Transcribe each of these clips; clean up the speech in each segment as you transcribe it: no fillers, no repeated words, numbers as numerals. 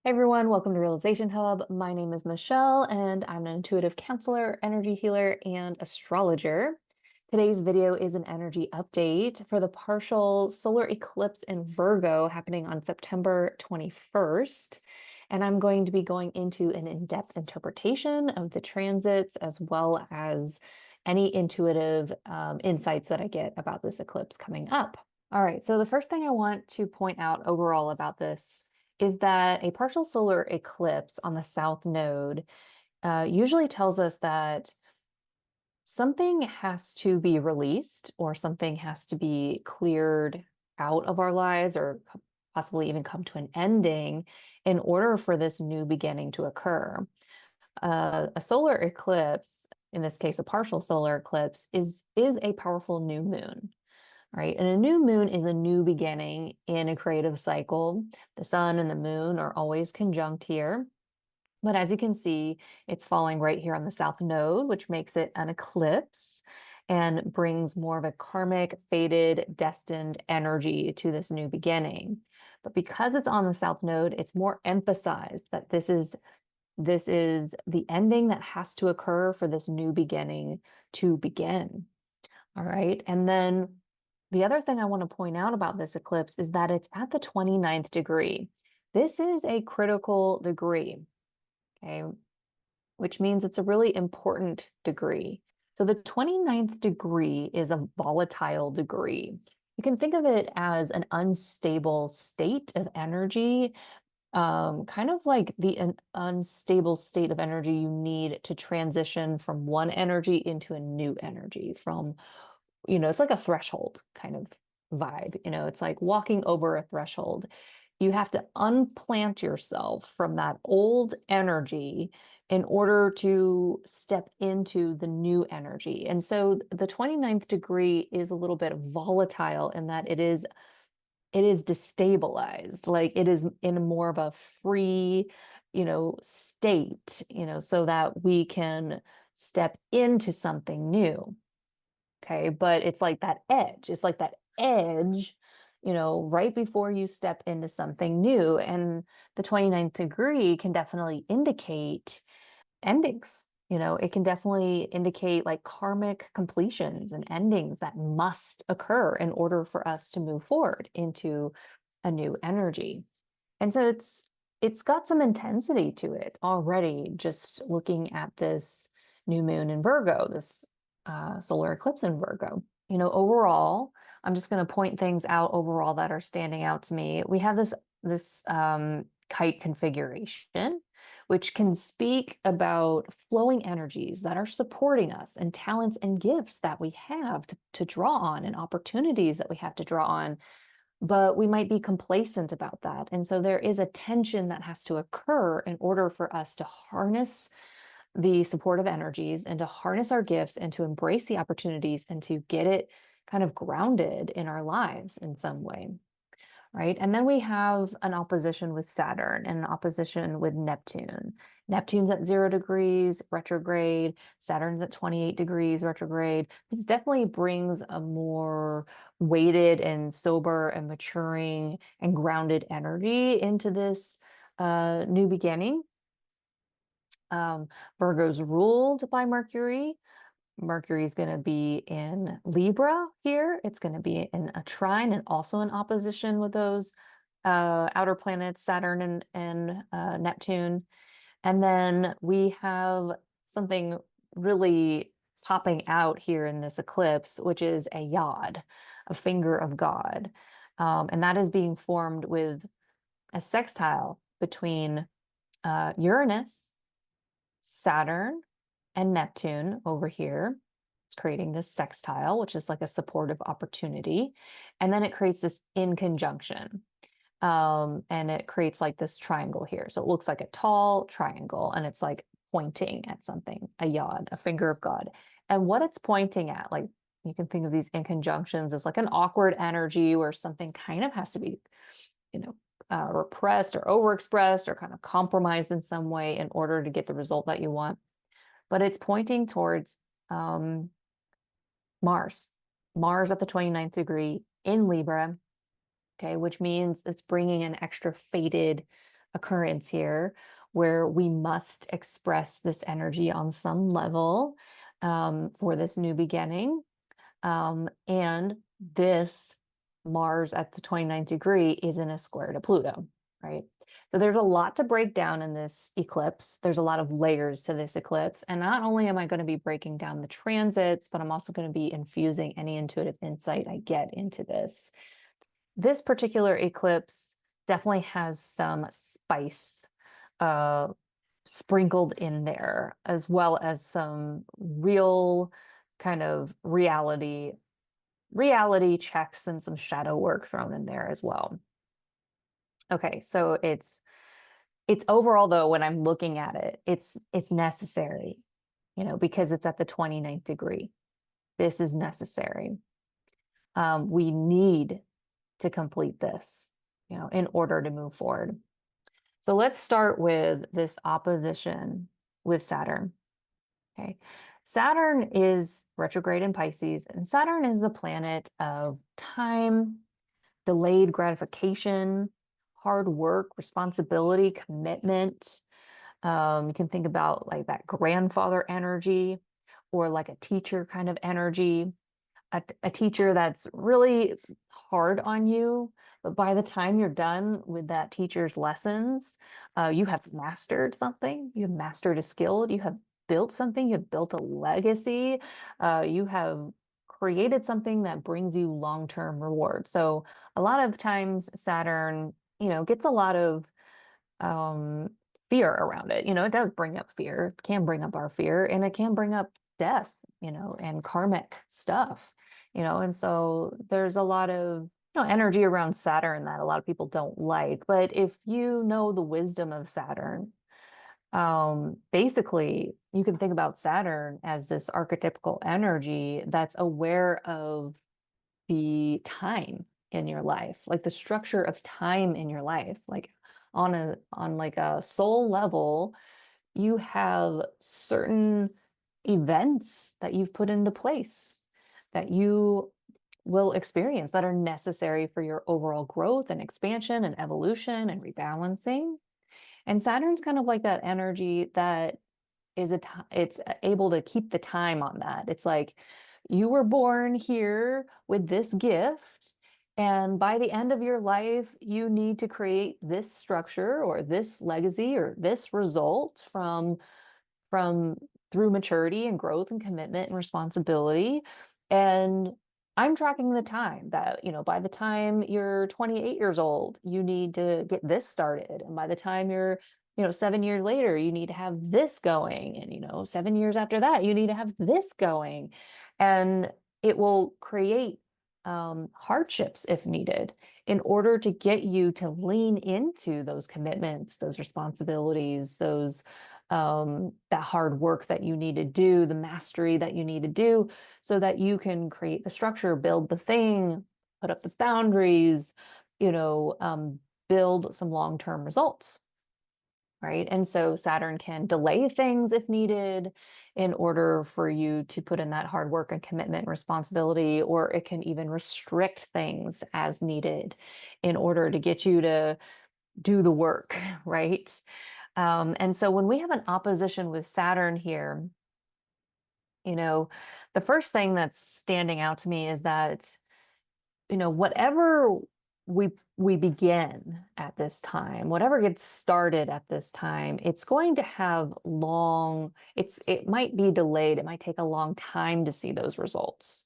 Hey everyone, welcome to Realization Hub. My name is Michelle and I'm an intuitive counselor, energy healer, and astrologer. Today's video is an energy update for the partial solar eclipse in Virgo happening on September 21st. And I'm going to be going into an in-depth interpretation of the transits as well as any intuitive insights that I get about this eclipse coming up. All right, so the first thing I want to point out overall about this is that a partial solar eclipse on the south node usually tells us that something has to be released or something has to be cleared out of our lives or possibly even come to an ending in order for this new beginning to occur. A solar eclipse, in this case, a partial solar eclipse, is a powerful new moon. Right? And a new moon is a new beginning in a creative cycle. The sun and the moon are always conjunct here. But as you can see, it's falling right here on the south node, which makes it an eclipse and brings more of a karmic, fated, destined energy to this new beginning. But because it's on the south node, it's more emphasized that this is the ending that has to occur for this new beginning to begin. All right. And then the other thing I want to point out about this eclipse is that it's at the 29th degree. This is a critical degree, okay, which means it's a really important degree. So the 29th degree is a volatile degree. You can think of it as an unstable state of energy, kind of like the unstable state of energy you need to transition from one energy into a new energy, from it's like a threshold kind of vibe. It's like walking over a threshold. You have to unplant yourself from that old energy in order to step into the new energy. And so the 29th degree is a little bit volatile in that it is destabilized, like it is in more of a free, state, so that we can step into something new. Okay, but it's like that edge. It's like that edge, right before you step into something new. And the 29th degree can definitely indicate endings. It can definitely indicate like karmic completions and endings that must occur in order for us to move forward into a new energy. And so it's got some intensity to it already, just looking at this new moon in Virgo, this solar eclipse in Virgo. Overall, I'm just going to point things out overall that are standing out to me. We have this kite configuration, which can speak about flowing energies that are supporting us and talents and gifts that we have to draw on and opportunities that we have to draw on. But we might be complacent about that. And so there is a tension that has to occur in order for us to harness the supportive energies and to harness our gifts and to embrace the opportunities and to get it kind of grounded in our lives in some way, right? And then we have an opposition with Saturn and an opposition with Neptune. Neptune's at 0 degrees retrograde, Saturn's at 28 degrees retrograde. This definitely brings a more weighted and sober and maturing and grounded energy into this new beginning. Virgo's ruled by Mercury. Mercury is going to be in Libra here. It's going to be in a trine and also in opposition with those outer planets, Saturn and Neptune. And then we have something really popping out here in this eclipse, which is a yod, a finger of God. And that is being formed with a sextile between Uranus, Saturn, and Neptune over here. It's creating this sextile, which is like a supportive opportunity. And then it creates this in conjunction. And it creates like this triangle here. So it looks like a tall triangle and it's like pointing at something, a yod, a finger of God. And what it's pointing at, like you can think of these in conjunctions as like an awkward energy where something kind of has to be, repressed or overexpressed or kind of compromised in some way in order to get the result that you want. But it's pointing towards Mars. Mars at the 29th degree in Libra, okay, which means it's bringing an extra fated occurrence here where we must express this energy on some level for this new beginning. And this Mars at the 29th degree is in a square to Pluto, right? So there's a lot to break down in this eclipse. There's a lot of layers to this eclipse. And not only am I going to be breaking down the transits, but I'm also going to be infusing any intuitive insight I get into this. This particular eclipse definitely has some spice sprinkled in there, as well as some real kind of reality checks and some shadow work thrown in there as well. Okay, so it's overall, though, when I'm looking at it, it's necessary, because it's at the 29th degree. This is necessary. We need to complete this, in order to move forward. So let's start with this opposition with Saturn. Okay. Saturn is retrograde in Pisces, and Saturn is the planet of time, delayed gratification, hard work, responsibility, commitment. You can think about like that grandfather energy or like a teacher kind of energy, a teacher that's really hard on you, but by the time you're done with that teacher's lessons, you have mastered something, you have mastered a skill, you have built something, you have built a legacy, you have created something that brings you long-term reward. So a lot of times Saturn, gets a lot of fear around it. It does bring up fear, it can bring up our fear, and it can bring up death, and karmic stuff, and so there's a lot of energy around Saturn that a lot of people don't like. But if you know the wisdom of Saturn, basically you can think about Saturn as this archetypical energy that's aware of the time in your life, like the structure of time in your life, like on like a soul level, you have certain events that you've put into place that you will experience that are necessary for your overall growth and expansion and evolution and rebalancing. And Saturn's kind of like that energy that it's able to keep the time on that. It's like you were born here with this gift, and by the end of your life, you need to create this structure or this legacy or this result from through maturity and growth and commitment and responsibility. And I'm tracking the time that, by the time you're 28 years old, you need to get this started. And by the time you're, 7 years later, you need to have this going. And, 7 years after that, you need to have this going. And it will create hardships if needed in order to get you to lean into those commitments, those responsibilities, those that hard work that you need to do, the mastery that you need to do, so that you can create the structure, build the thing, put up the boundaries, build some long-term results, right? And so Saturn can delay things if needed in order for you to put in that hard work and commitment and responsibility, or it can even restrict things as needed in order to get you to do the work, right? And so when we have an opposition with Saturn here, the first thing that's standing out to me is that, whatever we begin at this time, whatever gets started at this time, it's going to have it might be delayed. It might take a long time to see those results.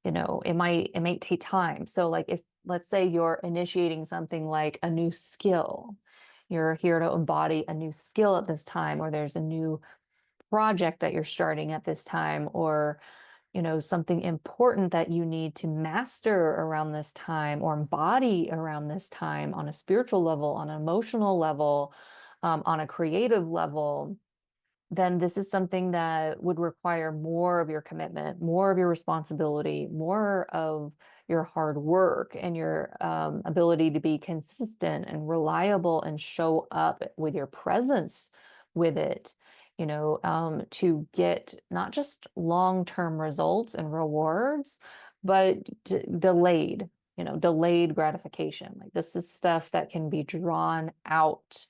It might take time. So like if, let's say you're initiating something like a new skill, you're here to embody a new skill at this time, or there's a new project that you're starting at this time, or something important that you need to master around this time or embody around this time on a spiritual level, on an emotional level, on a creative level, then this is something that would require more of your commitment, more of your responsibility, more of your hard work, and your ability to be consistent and reliable and show up with your presence with it, to get not just long-term results and rewards, but delayed, delayed gratification. Like this is stuff that can be drawn out,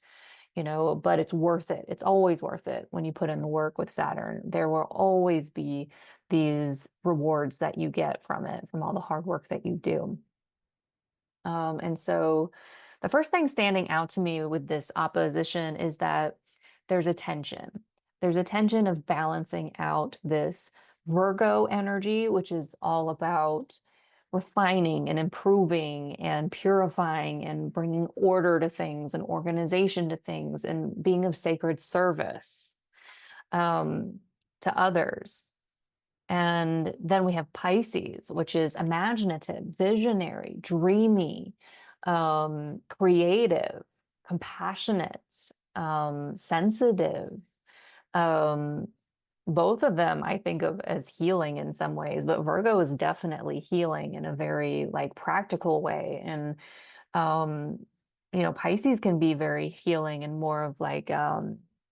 but it's worth it. It's always worth it when you put in the work with Saturn. There will always be these rewards that you get from it, from all the hard work that you do. And so the first thing standing out to me with this opposition is that there's a tension. There's a tension of balancing out this Virgo energy, which is all about refining and improving and purifying and bringing order to things and organization to things and being of sacred service to others. And then we have Pisces, which is imaginative, visionary, dreamy, creative, compassionate, sensitive. Um, both of them I think of as healing in some ways, but Virgo is definitely healing in a very like practical way. And Pisces can be very healing and more of like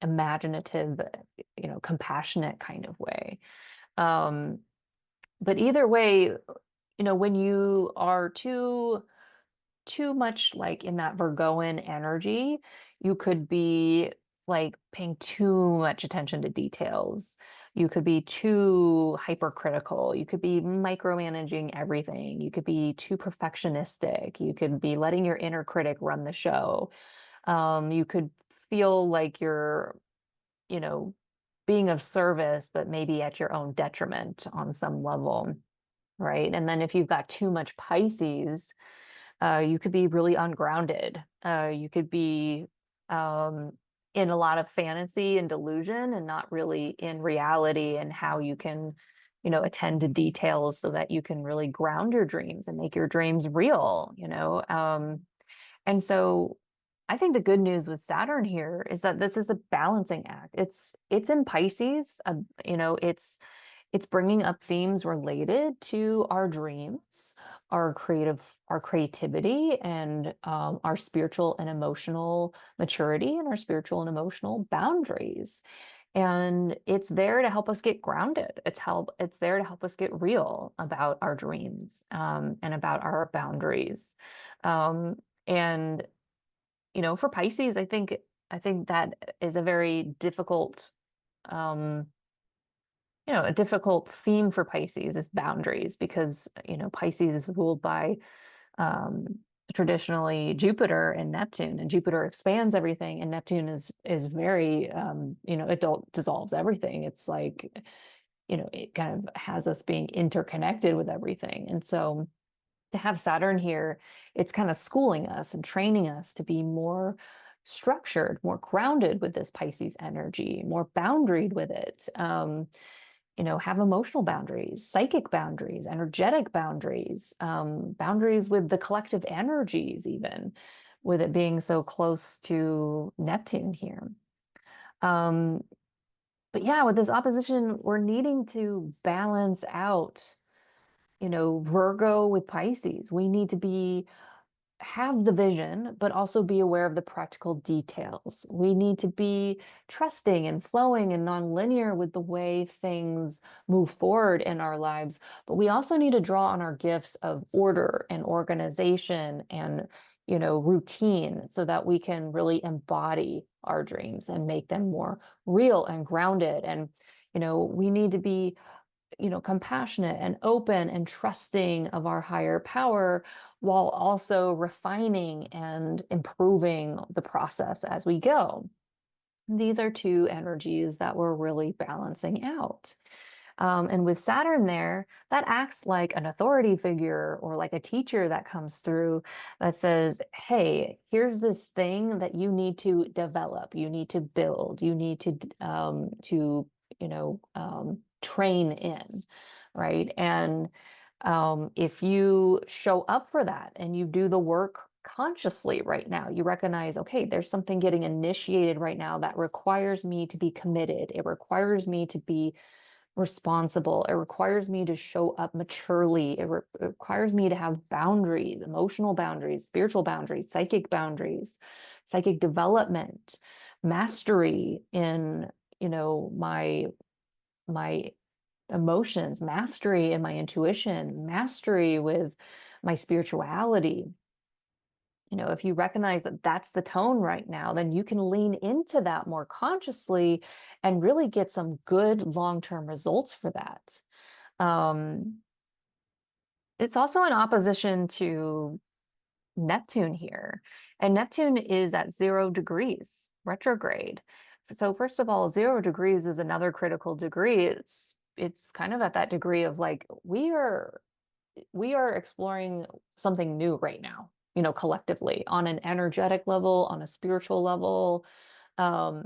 imaginative, compassionate kind of way. Um, but either way, when you are too much like in that Virgoan energy, you could be like paying too much attention to details. You could be too hypercritical. You could be micromanaging everything. You could be too perfectionistic. You could be letting your inner critic run the show. You could feel like you're, you know, being of service, but maybe at your own detriment on some level, right? And then if you've got too much Pisces, you could be really ungrounded. You could be in a lot of fantasy and delusion and not really in reality and how you can, attend to details so that you can really ground your dreams and make your dreams real. And so I think the good news with Saturn here is that this is a balancing act. It's in Pisces, it's bringing up themes related to our dreams, our creativity, and our spiritual and emotional maturity, and our spiritual and emotional boundaries. And it's there to help us get grounded. It's there to help us get real about our dreams and about our boundaries. And for Pisces, I think that is a very difficult um, a difficult theme for Pisces is boundaries because, Pisces is ruled by um, traditionally Jupiter and Neptune, and Jupiter expands everything, and Neptune is very, it dissolves everything. It's like, it kind of has us being interconnected with everything. And so to have Saturn here, it's kind of schooling us and training us to be more structured, more grounded with this Pisces energy, more boundaried with it. Have emotional boundaries, psychic boundaries, energetic boundaries, boundaries with the collective energies, even with it being so close to Neptune here. But yeah, with this opposition, we're needing to balance out, Virgo with Pisces. We need to have the vision, but also be aware of the practical details. We need to be trusting and flowing and nonlinear with the way things move forward in our lives. But we also need to draw on our gifts of order and organization and, routine so that we can really embody our dreams and make them more real and grounded. And, we need to be compassionate and open and trusting of our higher power while also refining and improving the process as we go. These are two energies that we're really balancing out. And with Saturn there, that acts like an authority figure or like a teacher that comes through that says, hey, here's this thing that you need to develop, you need to build, you need to train in, right? And if you show up for that and you do the work consciously right now, you recognize, okay, there's something getting initiated right now that requires me to be committed. It requires me to be responsible. It requires me to show up maturely. It requires me to have boundaries, emotional boundaries, spiritual boundaries, psychic development, mastery in, my emotions, mastery in my intuition, mastery with my spirituality. If you recognize that that's the tone right now, then you can lean into that more consciously and really get some good long-term results for that. Um, it's also in opposition to Neptune here, and Neptune is at 0 degrees retrograde. So first of all, 0 degrees is another critical degree. It's kind of at that degree of like we are exploring something new right now, collectively on an energetic level, on a spiritual level. Um,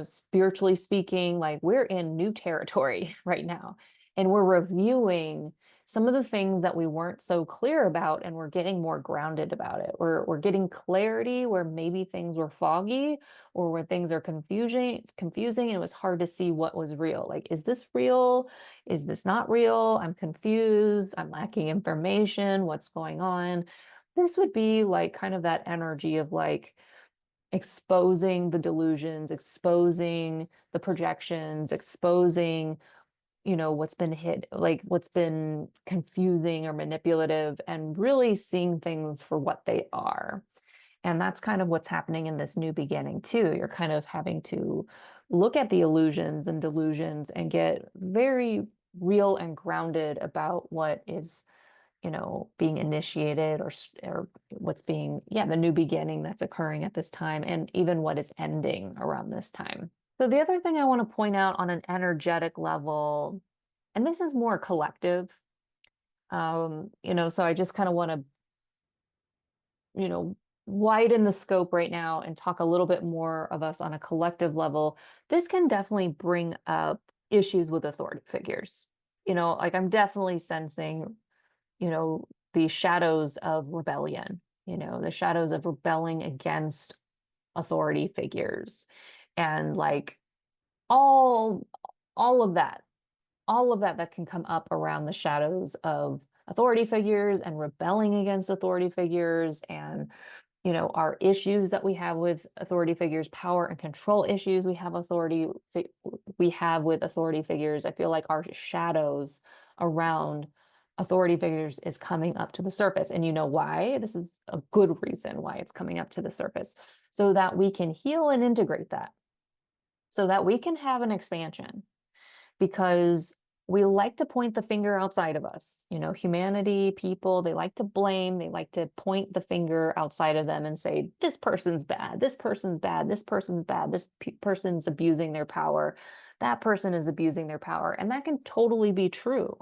spiritually speaking, like we're in new territory right now, and we're reviewing some of the things that we weren't so clear about, and we're getting more grounded about it. We're getting clarity where maybe things were foggy or where things are confusing, and it was hard to see what was real. Like, is this real? Is this not real? I'm confused. I'm lacking information. What's going on? This would be like kind of that energy of like exposing the delusions, exposing the projections, exposing, what's been hid, like what's been confusing or manipulative, and really seeing things for what they are. And that's kind of what's happening in this new beginning too. You're kind of having to look at the illusions and delusions and get very real and grounded about what is being initiated, or what's being, yeah, the new beginning that's occurring at this time, and even what is ending around this time. So the other thing I want to point out on an energetic level, and this is more collective, so I just kind of want to, widen the scope right now and talk a little bit more of us on a collective level. This can definitely bring up issues with authority figures. Like I'm definitely sensing the shadows of rebellion, the shadows of rebelling against authority figures, and like all all of that, that can come up around the shadows of authority figures and rebelling against authority figures, and our issues that we have with authority figures, power and control issues we have with authority figures. I feel like our shadows around authority figures is coming up to the surface. And you know why? This is a good reason why it's coming up to the surface, so that we can heal and integrate that, so that we can have an expansion. Because we like to point the finger outside of us. Humanity, people, they like to blame, they like to point the finger outside of them and say, this person's bad, this person's bad, this person's bad, this person's abusing their power, that person is abusing their power. And that can totally be true.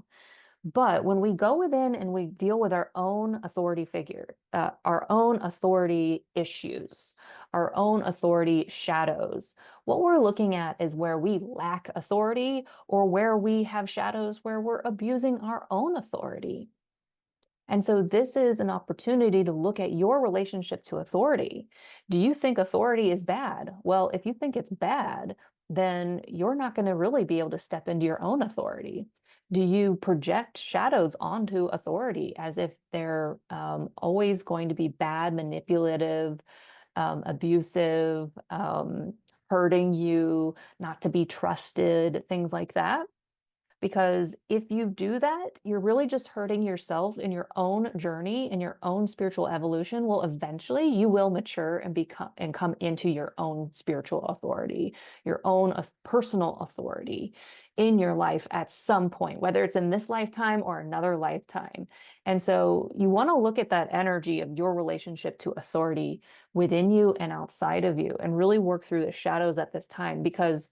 But when we go within and we deal with our own authority figure, our own authority issues, our own authority shadows, what we're looking at is where we lack authority, or where we have shadows where we're abusing our own authority. And so this is an opportunity to look at your relationship to authority. Do you think authority is bad? Well, if you think it's bad, then you're not going to really be able to step into your own authority. Do you project shadows onto authority as if they're always going to be bad, manipulative, abusive, hurting you, not to be trusted, things like that? Because if you do that, you're really just hurting yourself in your own journey, in your own spiritual evolution. Well, eventually you will mature and come into your own spiritual authority, your own personal authority in your life at some point, whether it's in this lifetime or another lifetime. And so you want to look at that energy of your relationship to authority within you and outside of you, and really work through the shadows at this time, because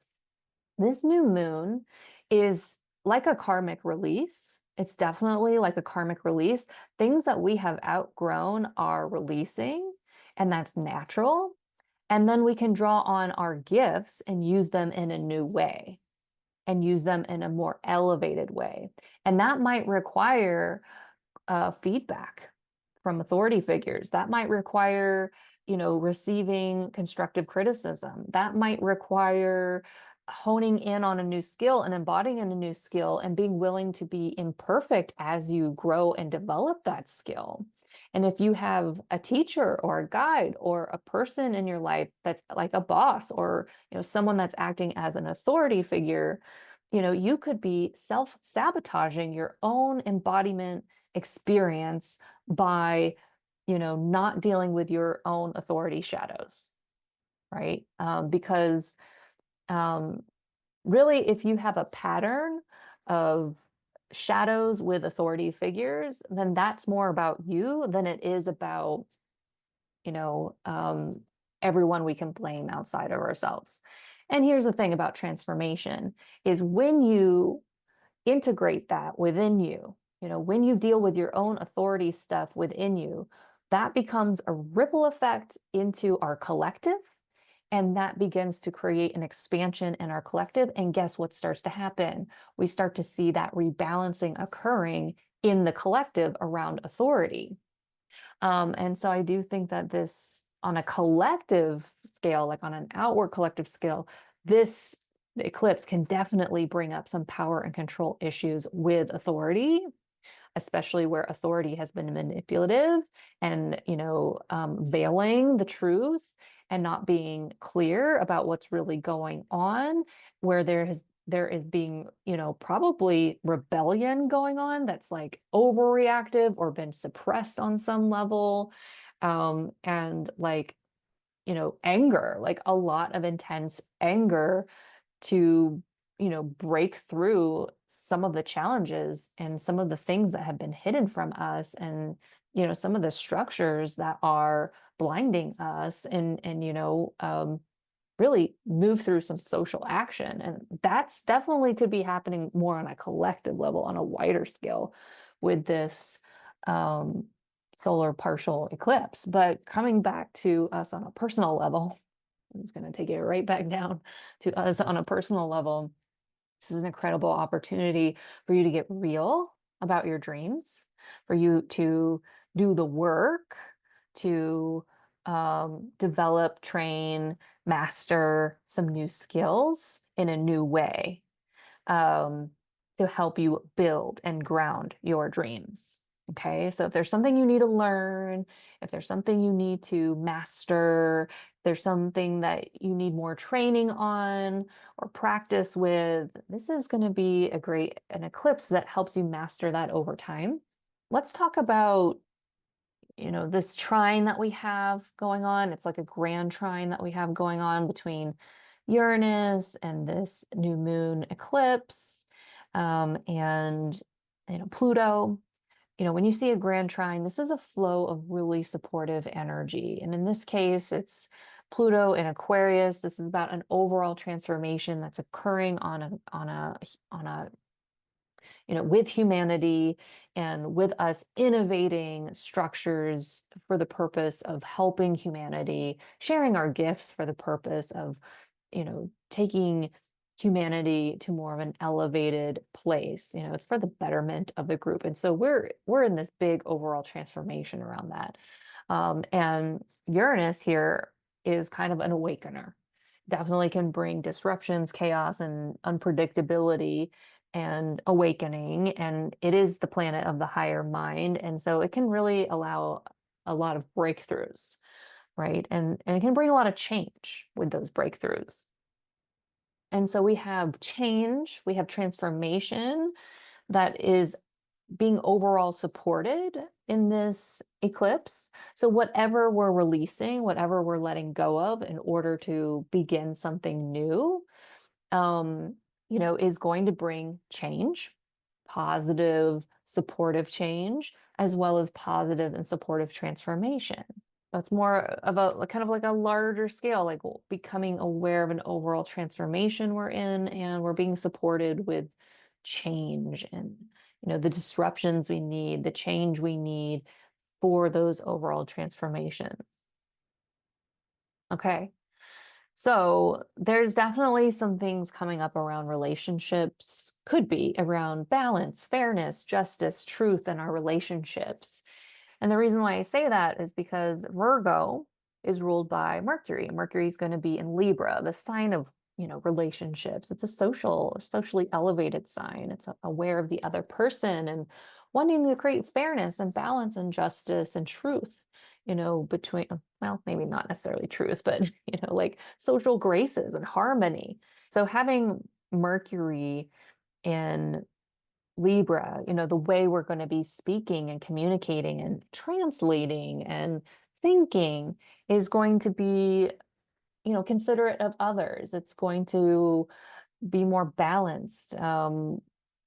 this new moon is like a karmic release. It's definitely like a karmic release. Things that we have outgrown are releasing, and that's natural. And then we can draw on our gifts and use them in a new way, and use them in a more elevated way. And that might require feedback from authority figures. That might require, receiving constructive criticism. That might require honing in on a new skill and embodying in a new skill, and being willing to be imperfect as you grow and develop that skill. And if you have a teacher or a guide or a person in your life that's like a boss, or someone that's acting as an authority figure, you could be self-sabotaging your own embodiment experience by, not dealing with your own authority shadows, right? Because um, really, if you have a pattern of shadows with authority figures, then that's more about you than it is about, you know, um, everyone we can blame outside of ourselves. And here's the thing about transformation is when you integrate that within you, when you deal with your own authority stuff within you, that becomes a ripple effect into our collective. And that begins to create an expansion in our collective. And guess what starts to happen? We start to see that rebalancing occurring in the collective around authority. And so I do think that this, on a collective scale, like on an outward collective scale, this eclipse can definitely bring up some power and control issues with authority, especially where authority has been manipulative and, veiling the truth and not being clear about what's really going on, where there is being, probably rebellion going on that's like overreactive or been suppressed on some level. And like, anger, like a lot of intense anger to, break through some of the challenges and some of the things that have been hidden from us, and, some of the structures that are blinding us, and really move through some social action. And that's definitely could be happening more on a collective level, on a wider scale with this solar partial eclipse. But coming back to us on a personal level, I'm just going to take it right back down to us on a personal level. This is an incredible opportunity for you to get real about your dreams, for you to do the work to develop, train, master some new skills in a new way, um, to help you build and ground your dreams. Okay, so if there's something you need to learn, if there's something you need to master, there's something that you need more training on or practice with, this is going to be an eclipse that helps you master that over time. Let's talk about, this trine that we have going on. It's like a grand trine that we have going on between Uranus and this new moon eclipse, and Pluto. When you see a grand trine, this is a flow of really supportive energy. And in this case, it's Pluto in Aquarius. This is about an overall transformation that's occurring on a with humanity and with us innovating structures for the purpose of helping humanity, sharing our gifts for the purpose of, taking humanity to more of an elevated place. It's for the betterment of the group. And so we're in this big overall transformation around that. And Uranus here is kind of an awakener. Definitely can bring disruptions, chaos, and unpredictability and awakening. And it is the planet of the higher mind. And so it can really allow a lot of breakthroughs, right? And it can bring a lot of change with those breakthroughs. And so we have change, we have transformation that is being overall supported in this eclipse. So whatever we're releasing, whatever we're letting go of in order to begin something new, is going to bring change, positive, supportive change, as well as positive and supportive transformation. That's more of a kind of like a larger scale, like becoming aware of an overall transformation we're in, and we're being supported with change and, the disruptions we need, the change we need for those overall transformations. Okay. So there's definitely some things coming up around relationships, could be around balance, fairness, justice, truth in our relationships. And the reason why I say that is because Virgo is ruled by Mercury. Mercury is going to be in Libra, the sign of, relationships. It's a socially elevated sign. It's aware of the other person and wanting to create fairness and balance and justice and truth, between, well, maybe not necessarily truth, but, like social graces and harmony. So having Mercury in Libra, the way we're going to be speaking and communicating and translating and thinking is going to be, considerate of others. It's going to be more balanced, polite.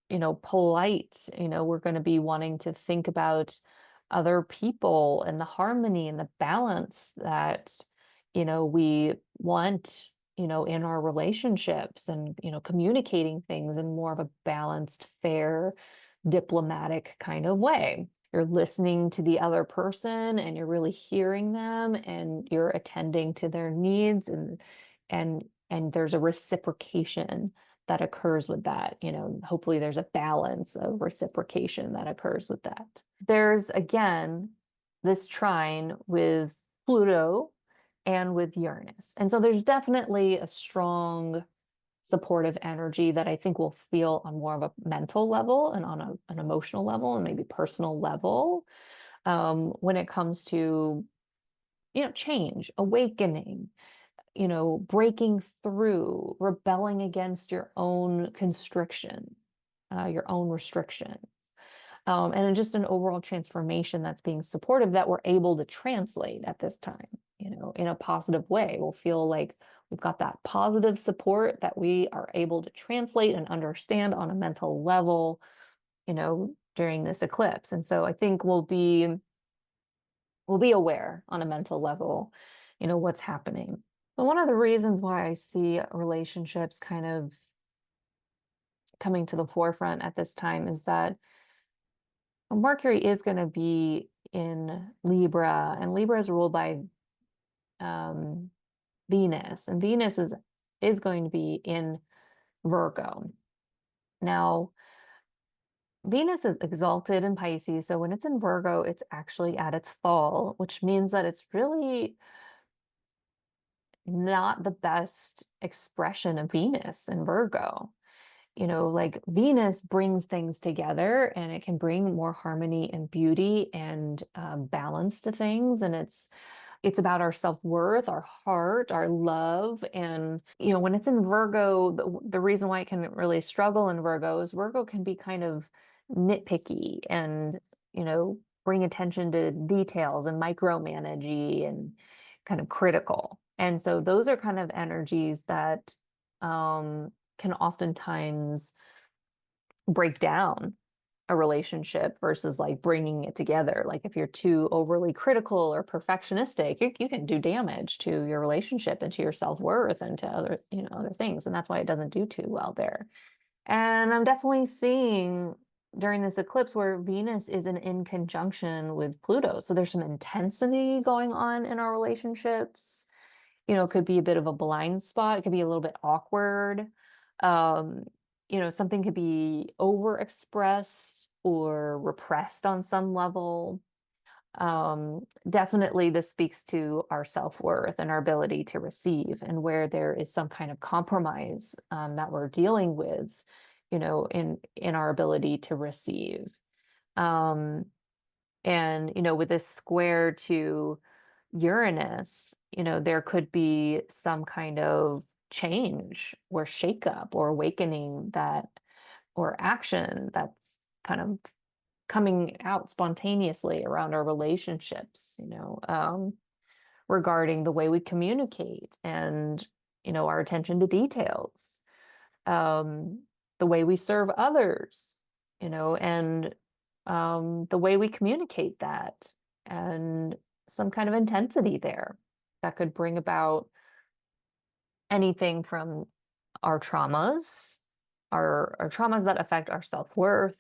We're going to be wanting to think about other people and the harmony and the balance that, we want, in our relationships and, communicating things in more of a balanced, fair, diplomatic kind of way. You're listening to the other person and you're really hearing them and you're attending to their needs and there's a reciprocation that occurs with that. Hopefully there's a balance of reciprocation that occurs with that. There's again this trine with Pluto and with Uranus. And so there's definitely a strong supportive energy that I think we'll feel on more of a mental level and on an emotional level and maybe personal level when it comes to, change, awakening, breaking through, rebelling against your own constriction, your own restrictions. And just an overall transformation that's being supportive that we're able to translate at this time, in a positive way. We'll feel like we've got that positive support that we are able to translate and understand on a mental level, during this eclipse. And so I think we'll be aware on a mental level, what's happening. But one of the reasons why I see relationships kind of coming to the forefront at this time is that Mercury is going to be in Libra, and Libra is ruled by Venus, and Venus is going to be in Virgo. Now, Venus is exalted in Pisces, so when it's in Virgo, it's actually at its fall, which means that it's really not the best expression of Venus in Virgo. Like Venus brings things together and it can bring more harmony and beauty and balance to things. And it's about our self-worth, our heart, our love. And, when it's in Virgo, the reason why it can really struggle in Virgo is Virgo can be kind of nitpicky and, bring attention to details and micromanagey and kind of critical. And so those are kind of energies that can oftentimes break down a relationship versus like bringing it together. Like if you're too overly critical or perfectionistic, you can do damage to your relationship and to your self-worth and to other things. And that's why it doesn't do too well there. And I'm definitely seeing during this eclipse where Venus is in conjunction with Pluto. So there's some intensity going on in our relationships. It could be a bit of a blind spot. It could be a little bit awkward. Something could be overexpressed or repressed on some level. Definitely this speaks to our self-worth and our ability to receive, and where there is some kind of compromise that we're dealing with, in our ability to receive. And, with this square to Uranus, there could be some kind of change or shakeup or awakening or action that's kind of coming out spontaneously around our relationships, regarding the way we communicate and, our attention to details, the way we serve others, and the way we communicate that, and some kind of intensity there that could bring about anything from our traumas, our traumas that affect our self-worth,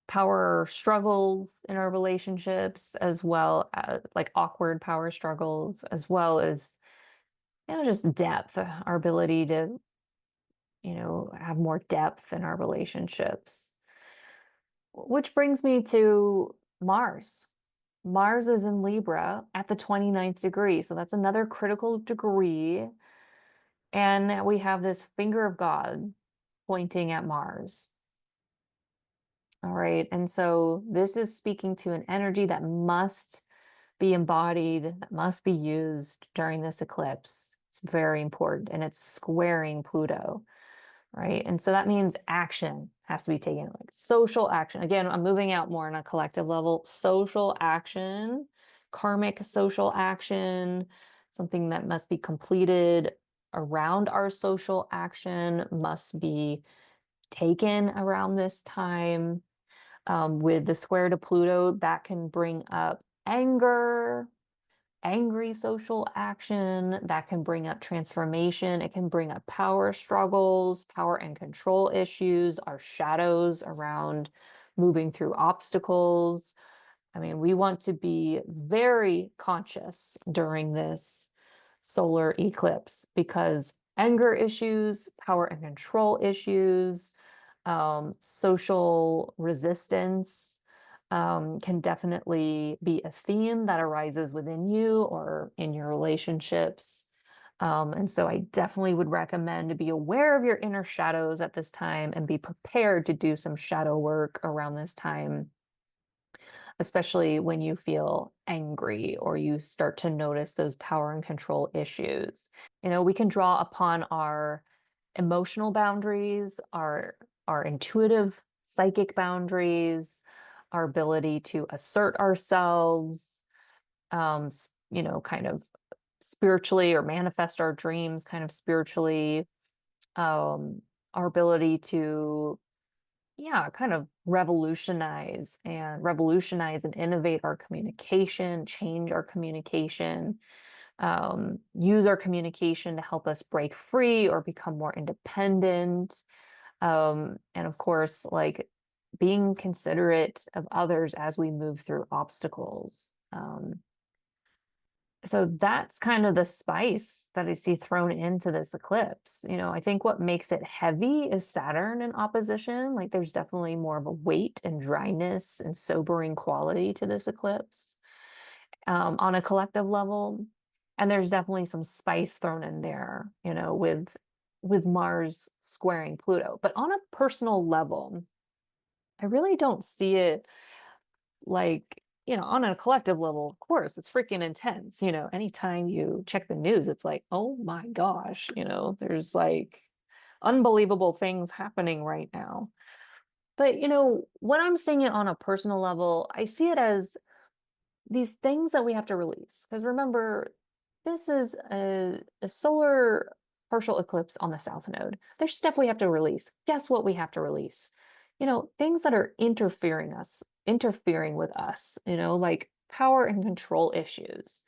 power struggles in our relationships, as well as like awkward power struggles, as well as, just depth, our ability to, have more depth in our relationships. Which brings me to Mars. Mars is in Libra at the 29th degree. So that's another critical degree. And we have this finger of God pointing at Mars. All right. And so this is speaking to an energy that must be embodied, that must be used during this eclipse. It's very important. And it's squaring Pluto. right? And so that means action has to be taken, like social action. Again, I'm moving out more on a collective level, social action, karmic social action, something that must be completed around our social action must be taken around this time. With the square to Pluto, that can bring up anger, angry social action, that can bring up transformation. It can bring up power struggles, power and control issues, our shadows around moving through obstacles. I mean, we want to be very conscious during this solar eclipse because anger issues, power and control issues, social resistance can definitely be a theme that arises within you or in your relationships. And so I definitely would recommend to be aware of your inner shadows at this time and be prepared to do some shadow work around this time, especially when you feel angry or you start to notice those power and control issues. You know, we can draw upon our emotional boundaries, our intuitive psychic boundaries, our ability to assert ourselves, you know, kind of spiritually or manifest our dreams kind of spiritually, our ability to yeah, kind of revolutionize and innovate our communication, change our communication, use our communication to help us break free or become more independent. And of course, like being considerate of others as we move through obstacles. So that's kind of the spice that I see thrown into this eclipse. You know, I think what makes it heavy is Saturn in opposition. Like there's definitely more of a weight and dryness and sobering quality to this eclipse on a collective level. And there's definitely some spice thrown in there, you know, with Mars squaring Pluto. But on a personal level, I really don't see it like, you know, on a collective level, of course, it's freaking intense. You know, anytime you check the news, it's like, oh my gosh, you know, there's like unbelievable things happening right now. But, you know, when I'm seeing it on a personal level, I see it as these things that we have to release. Because remember, this is a solar partial eclipse on the South Node. There's stuff we have to release. Guess what we have to release? You know, things that are interfering with us, you know, like power and control issues,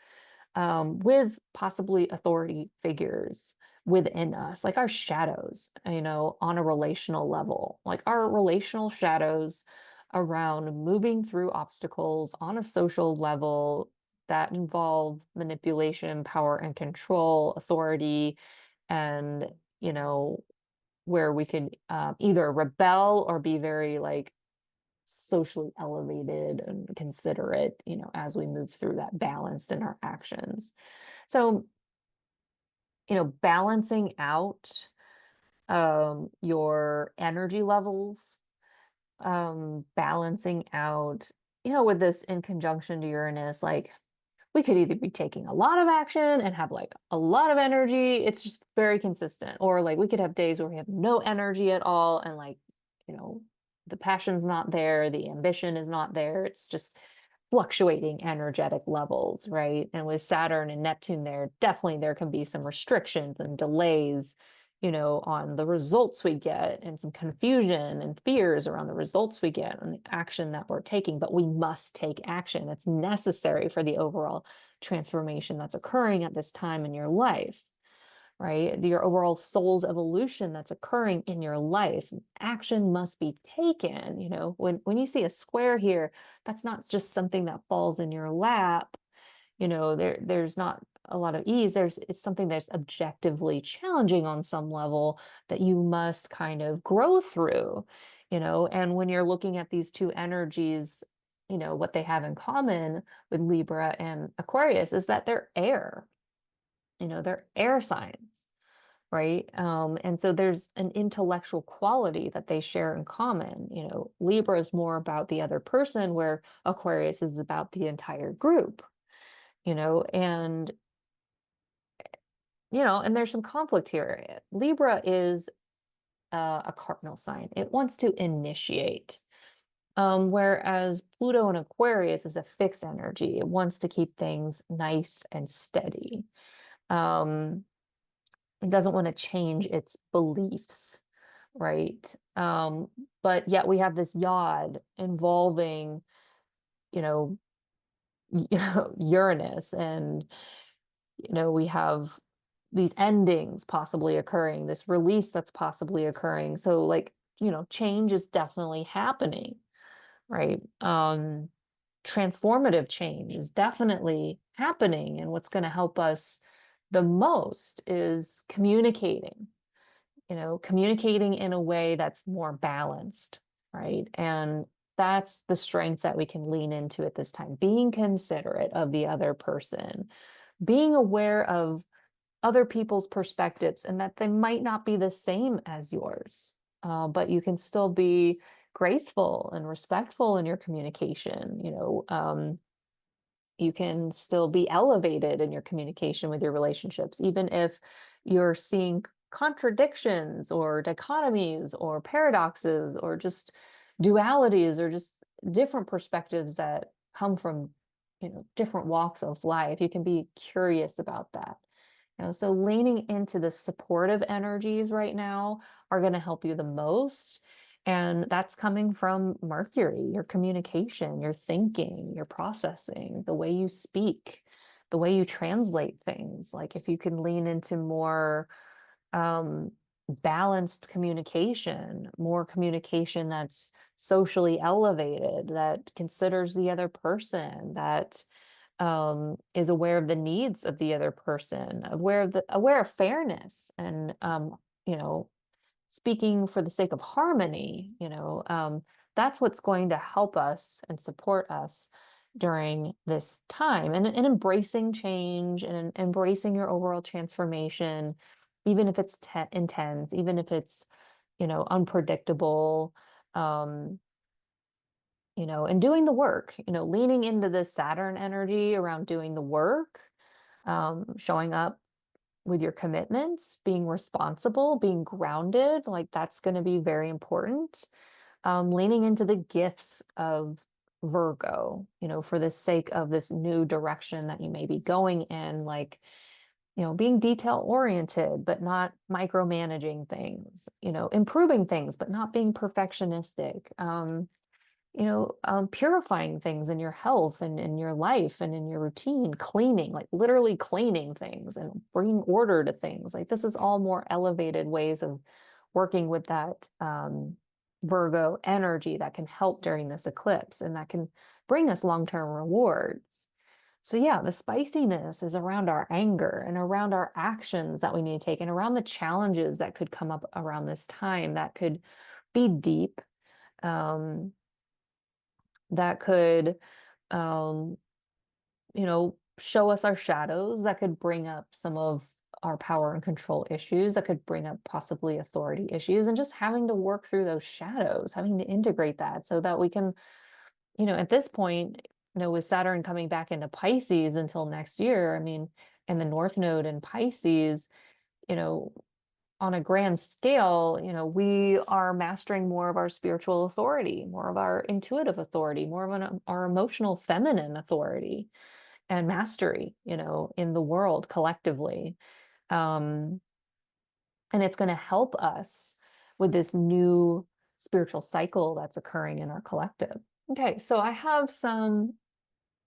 with possibly authority figures within us, like our shadows, you know, on a relational level, like our relational shadows around moving through obstacles on a social level that involve manipulation, power and control, authority, and, you know, where we could either rebel or be very like socially elevated and considerate, you know, as we move through that balanced in our actions. So, you know, balancing out your energy levels, balancing out, you know, with this in conjunction to Uranus, like we could either be taking a lot of action and have like a lot of energy. It's just very consistent. Or like we could have days where we have no energy at all and like, you know, the passion's not there, the ambition is not there. It's just fluctuating energetic levels, right? And with Saturn and Neptune there, definitely there can be some restrictions and delays, you know, on the results we get and some confusion and fears around the results we get and the action that we're taking, but we must take action. It's necessary for the overall transformation that's occurring at this time in your life, right? Your overall soul's evolution that's occurring in your life. Action must be taken. You know, when you see a square here, that's not just something that falls in your lap. You know, there's not a lot of ease. It's something that's objectively challenging on some level that you must kind of grow through, you know. And when you're looking at these two energies, you know, what they have in common with Libra and Aquarius is that they're air. You know, they're air signs, right? And so there's an intellectual quality that they share in common. You know, Libra is more about the other person, where Aquarius is about the entire group, you know, and you know, and there's some conflict here. Libra is a cardinal sign. It wants to initiate. Whereas Pluto in Aquarius is a fixed energy. It wants to keep things nice and steady. It doesn't want to change its beliefs, right? But yet we have this yod involving, you know, Uranus, and we have these endings possibly occurring, this release that's possibly occurring. So like, change is definitely happening, right? Transformative change is definitely happening. And what's going to help us the most is communicating, communicating in a way that's more balanced, right? And that's the strength that we can lean into at this time, being considerate of the other person, being aware of other people's perspectives and that they might not be the same as yours, but you can still be graceful and respectful in your communication. You can still be elevated in your communication with your relationships, even if you're seeing contradictions or dichotomies or paradoxes or just dualities or just different perspectives that come from, different walks of life. You can be curious about that. So leaning into the supportive energies right now are going to help you the most. And that's coming from Mercury, your communication, your thinking, your processing, the way you speak, the way you translate things. Like if you can lean into more balanced communication, more communication that's socially elevated, that considers the other person, that is aware of the needs of the other person, aware of fairness, and speaking for the sake of harmony. That's what's going to help us and support us during this time, and embracing change and embracing your overall transformation, even if it's intense, even if it's unpredictable. And doing the work, leaning into the Saturn energy around doing the work, showing up with your commitments, being responsible, being grounded, like that's going to be very important. Leaning into the gifts of Virgo, for the sake of this new direction that you may be going in, like, being detail oriented, but not micromanaging things, improving things, but not being perfectionistic. Purifying things in your health and in your life and in your routine, cleaning, like literally cleaning things and bringing order to things. Like this is all more elevated ways of working with that Virgo energy that can help during this eclipse and that can bring us long-term rewards. So yeah, the spiciness is around our anger and around our actions that we need to take and around the challenges that could come up around this time that could be deep. That could, show us our shadows, that could bring up some of our power and control issues, that could bring up possibly authority issues, and just having to work through those shadows, having to integrate that so that we can, at this point, with Saturn coming back into Pisces until next year, I mean, and the North Node in Pisces, on a grand scale, we are mastering more of our spiritual authority, more of our intuitive authority, more of our emotional feminine authority and mastery, in the world collectively. And it's going to help us with this new spiritual cycle that's occurring in our collective. Okay, so I have some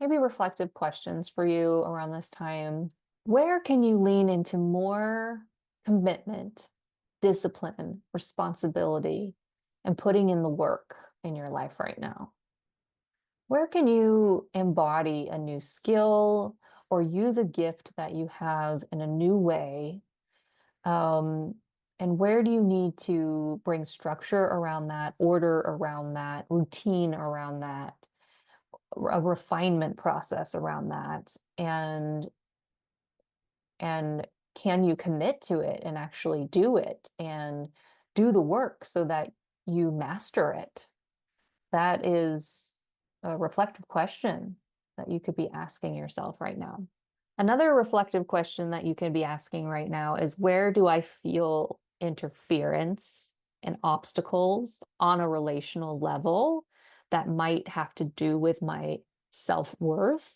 maybe reflective questions for you around this time. Where can you lean into more commitment, discipline, responsibility, and putting in the work in your life right now? Where can you embody a new skill or use a gift that you have in a new way? And where do you need to bring structure around that, order around that, routine around that, a refinement process around that? And can you commit to it and actually do it and do the work so that you master it? That is a reflective question that you could be asking yourself right now. Another reflective question that you could be asking right now is, where do I feel interference and obstacles on a relational level that might have to do with my self-worth,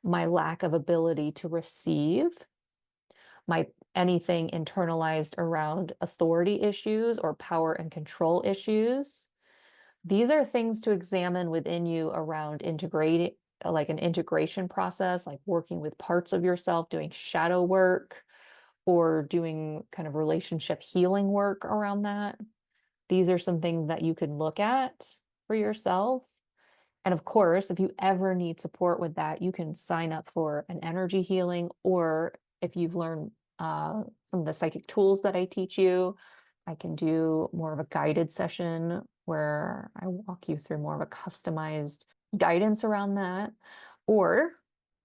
my lack of ability to receive, my anything internalized around authority issues or power and control issues. These are things to examine within you around integrating, like an integration process, like working with parts of yourself, doing shadow work, or doing kind of relationship healing work around that. These are some things that you can look at for yourself. And of course, if you ever need support with that, you can sign up for an energy healing, or if you've learned some of the psychic tools that I teach you, I can do more of a guided session where I walk you through more of a customized guidance around that. Or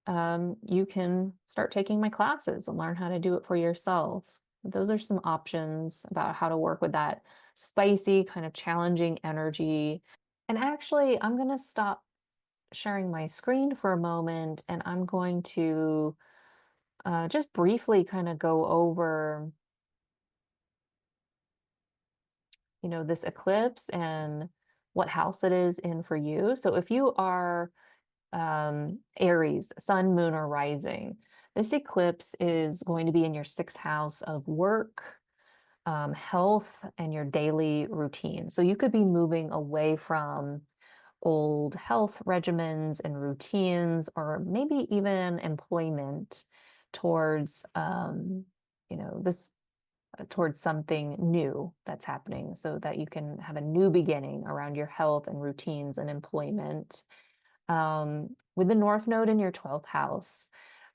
you can start taking my classes and learn how to do it for yourself. Those are some options about how to work with that spicy, kind of challenging energy. And actually, I'm going to stop sharing my screen for a moment, and I'm going to just briefly kind of go over, this eclipse and what house it is in for you. So if you are Aries, sun, moon, or rising, this eclipse is going to be in your sixth house of work, health, and your daily routine. So you could be moving away from old health regimens and routines, or maybe even employment towards, this towards something new that's happening, so that you can have a new beginning around your health and routines and employment. With the North Node in your 12th house,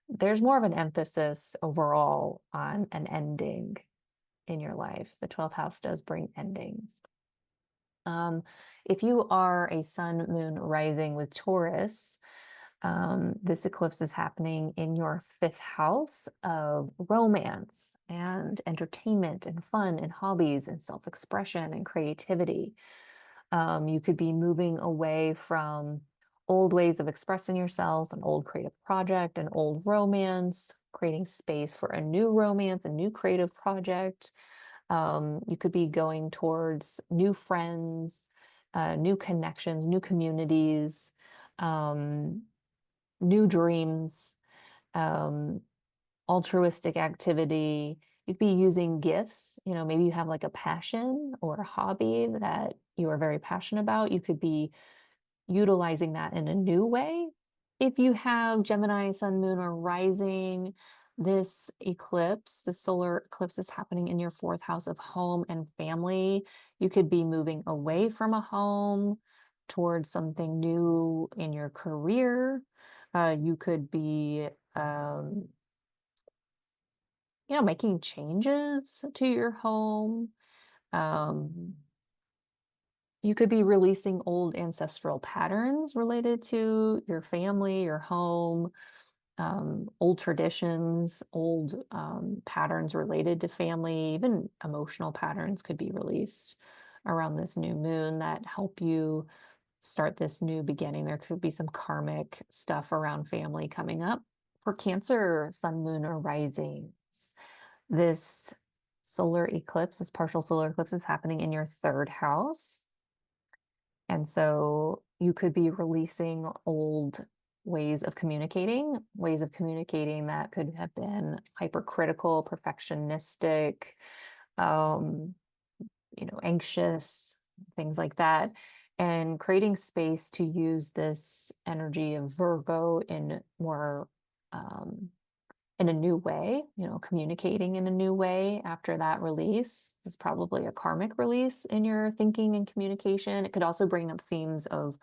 there's more of an emphasis overall on an ending in your life. The 12th house does bring endings. If you are a sun, moon, rising with Taurus, this eclipse is happening in your 5th house of romance and entertainment and fun and hobbies and self-expression and creativity. You could be moving away from old ways of expressing yourself, an old creative project, an old romance, creating space for a new romance, a new creative project. You could be going towards new friends, new connections, new communities, new dreams, altruistic activity. You could be using gifts. Maybe you have like a passion or a hobby that you are very passionate about. You could be utilizing that in a new way. If you have Gemini, sun, moon, or rising, this eclipse, the solar eclipse, is happening in your 4th house of home and family. You could be moving away from a home towards something new in your career. You could be, making changes to your home. You could be releasing old ancestral patterns related to your family, your home, old traditions, old patterns related to family, even emotional patterns could be released around this new moon that help you start this new beginning. There could be some karmic stuff around family coming up. For Cancer, sun, moon, or risings, this solar eclipse, this partial solar eclipse, is happening in your 3rd house. And so you could be releasing old ways of communicating that could have been hypercritical, perfectionistic, anxious, things like that, and creating space to use this energy of Virgo in more, in a new way, communicating in a new way after that release. Is probably a karmic release in your thinking and communication. It could also bring up themes of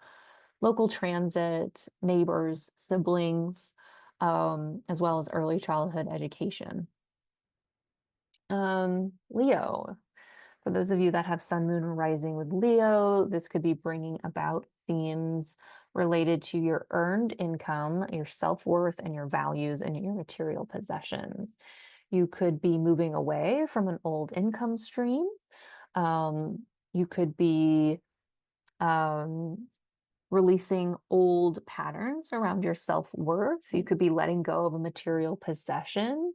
local transit, neighbors, siblings, as well as early childhood education. Leo, for those of you that have sun, moon, or rising with Leo, this could be bringing about themes related to your earned income, your self-worth, and your values and your material possessions. You could be moving away from an old income stream. You could be releasing old patterns around your self-worth. You could be letting go of a material possession.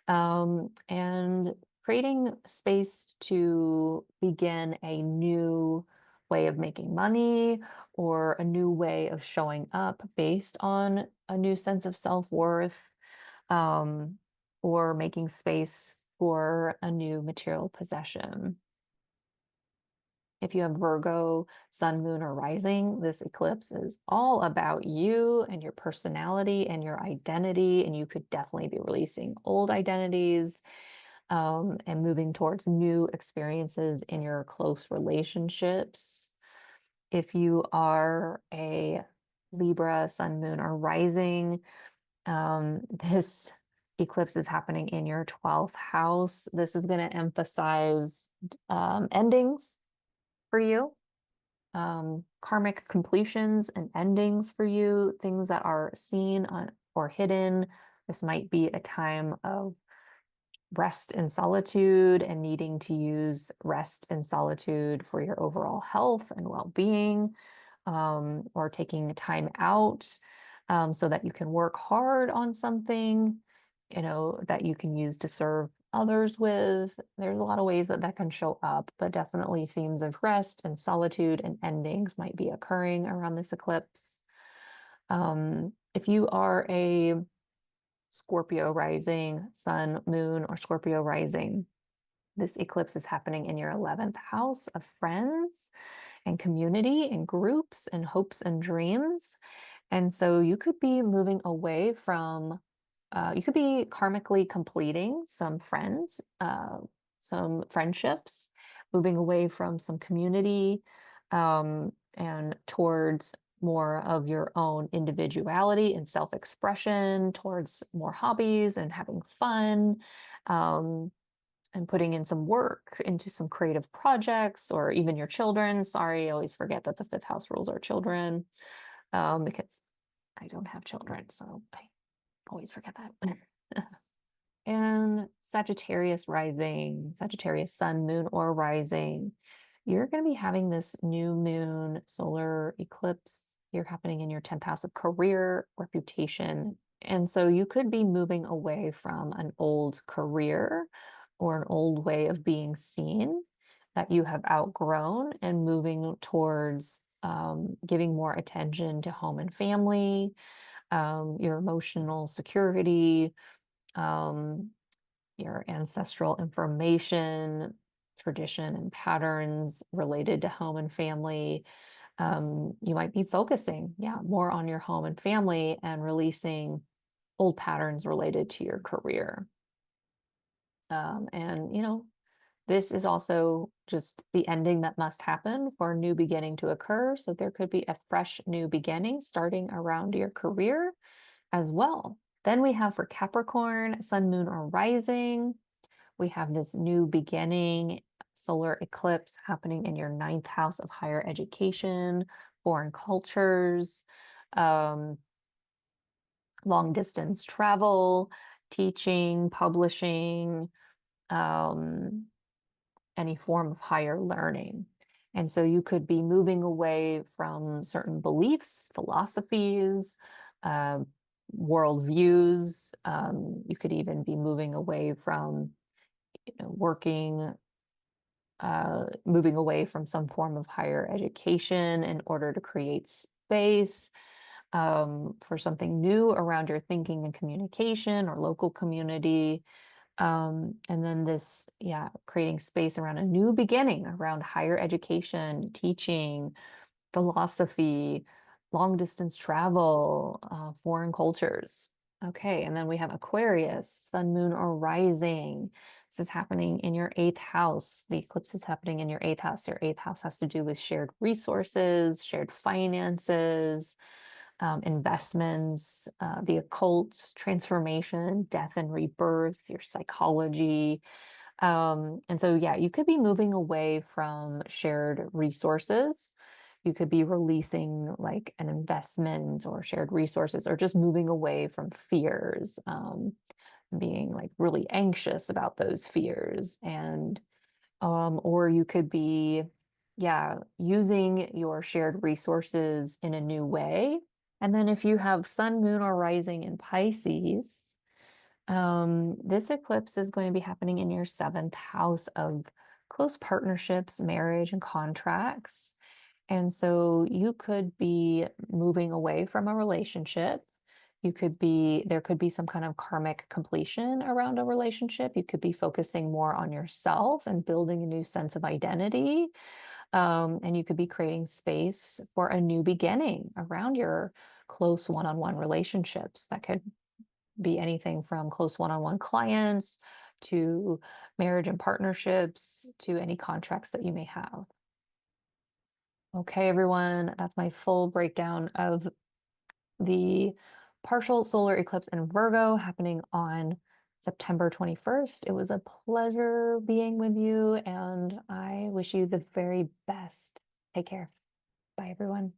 And creating space to begin a new way of making money or a new way of showing up based on a new sense of self-worth, um, or making space for a new material possession. If you have Virgo, sun, moon, or rising, this eclipse is all about you and your personality and your identity. And you could definitely be releasing old identities, and moving towards new experiences in your close relationships. If you are a Libra, sun, moon, or rising, this eclipse is happening in your 12th house. This is going to emphasize endings for you, karmic completions and endings for you, things that are seen or hidden. This might be a time of rest and solitude and needing to use rest and solitude for your overall health and well-being, or taking time out, so that you can work hard on something, that you can use to serve others with. There's a lot of ways that that can show up, but definitely themes of rest and solitude and endings might be occurring around this eclipse. If you are a Scorpio rising, sun, moon, or Scorpio rising, this eclipse is happening in your 11th house of friends and community and groups and hopes and dreams. And so you could be moving away from, you could be karmically completing some friends, some friendships, moving away from some community, and towards more of your own individuality and self-expression, towards more hobbies and having fun, and putting in some work into some creative projects, or even your children. Sorry, I always forget that the fifth house rules are children, because I don't have children, so I always forget that. And Sagittarius rising, Sagittarius sun, moon, or rising, you're going to be having this new moon solar eclipse. You're happening in your 10th house of career, reputation. And so you could be moving away from an old career or an old way of being seen that you have outgrown, and moving towards giving more attention to home and family, your emotional security, your ancestral information, tradition, and patterns related to home and family. You might be focusing, more on your home and family and releasing old patterns related to your career. And, this is also just the ending that must happen for a new beginning to occur. So there could be a fresh new beginning starting around your career as well. Then we have for Capricorn, sun, moon, or rising, we have this new beginning solar eclipse happening in your 9th house of higher education, foreign cultures, long distance travel, teaching, publishing, any form of higher learning. And so you could be moving away from certain beliefs, philosophies, worldviews. You could even be moving away from moving away from some form of higher education in order to create space for something new around your thinking and communication or local community. And then this, creating space around a new beginning around higher education, teaching, philosophy, long distance travel, foreign cultures. Okay, and then we have Aquarius, sun, moon, or rising. This is happening in your 8th house. The eclipse is happening in your 8th house. Your 8th house has to do with shared resources, shared finances, investments, the occult, transformation, death and rebirth, your psychology. And so, you could be moving away from shared resources. You could be releasing like an investment or shared resources, or just moving away from fears, being like really anxious about those fears. And, or you could be, using your shared resources in a new way. And then if you have sun, moon, or rising in Pisces, This eclipse is going to be happening in your seventh house of close partnerships, marriage, and contracts. And so you could be moving away from a relationship. There could be some kind of karmic completion around a relationship. You could be focusing more on yourself and building a new sense of identity. And you could be creating space for a new beginning around your close one-on-one relationships. That could be anything from close one-on-one clients to marriage and partnerships to any contracts that you may have. Okay, everyone, that's my full breakdown of the partial solar eclipse in Virgo happening on September 21st. It was a pleasure being with you, and I wish you the very best. Take care. Bye, everyone.